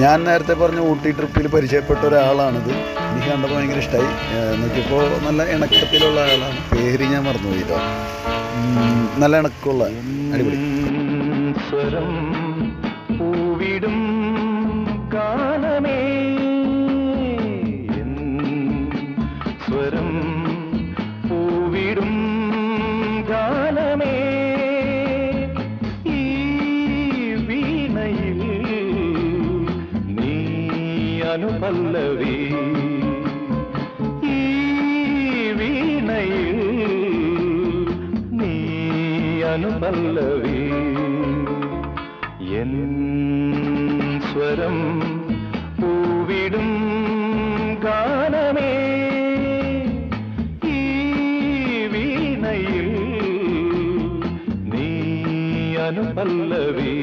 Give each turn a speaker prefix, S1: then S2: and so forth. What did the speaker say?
S1: ഞാൻ നേരത്തെ പറഞ്ഞ ഊട്ടി ട്രിപ്പിൽ പരിചയപ്പെട്ട ഒരാളാണിത്. എനിക്ക് കണ്ടപ്പോൾ ഭയങ്കര ഇഷ്ടമായി. നോക്കിയപ്പോൾ നല്ല ഇണക്കത്തിലുള്ള ആളാണ്. പേര് ഞാൻ മറന്നുപോയിട്ടോ. നല്ല ഇണക്കമുള്ള അടിപൊളി.
S2: സ്വരം പൂവിടും ഗാനമേ, സ്വരം പൂവിടും ഗാനമേ, ഈ വീണയിൽ നീ അനുപല്ലവി, ഈ വീണയിൽ നീ അനുപല്ലവി, എൻ സ്വരം പൂവിടും ഗാനമേ, ഈ വീണയിൽ നീ അനുപല്ലവി.